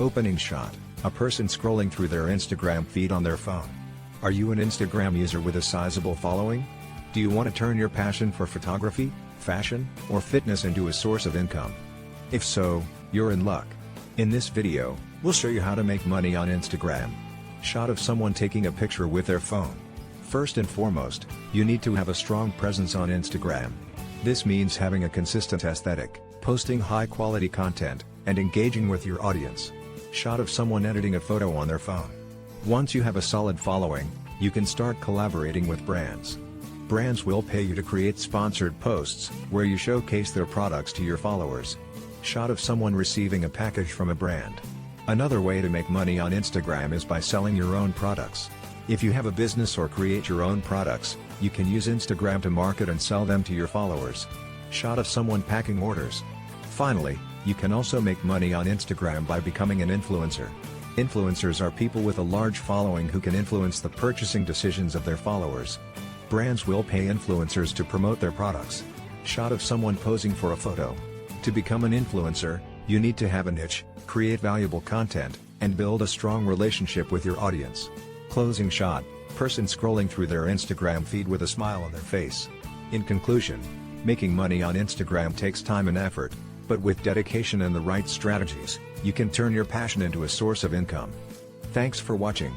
Opening shot, a person scrolling through their Instagram feed on their phone. Are you an Instagram user with a sizable following? Do you want to turn your passion for photography, fashion, or fitness into a source of income? If so, you're in luck. In this video, we'll show you how to make money on Instagram. Shot of someone taking a picture with their phone. First and foremost, you need to have a strong presence on Instagram. This means having a consistent aesthetic, posting high-quality content, and engaging with your audience. Shot of someone editing a photo on their phone. Once you have a solid following, you can start collaborating with brands. Brands will pay you to create sponsored posts, where you showcase their products to your followers. Shot of someone receiving a package from a brand. Another way to make money on Instagram is by selling your own products. If you have a business or create your own products, you can use Instagram to market and sell them to your followers. Shot of someone packing orders. Finally, you can also make money on Instagram by becoming an influencer. Influencers are people with a large following who can influence the purchasing decisions of their followers. Brands will pay influencers to promote their products. Shot of someone posing for a photo. To become an influencer, you need to have a niche, create valuable content, and build a strong relationship with your audience. Closing shot, person scrolling through their Instagram feed with a smile on their face. In conclusion, making money on Instagram takes time and effort, but with dedication and the right strategies, you can turn your passion into a source of income. Thanks for watching.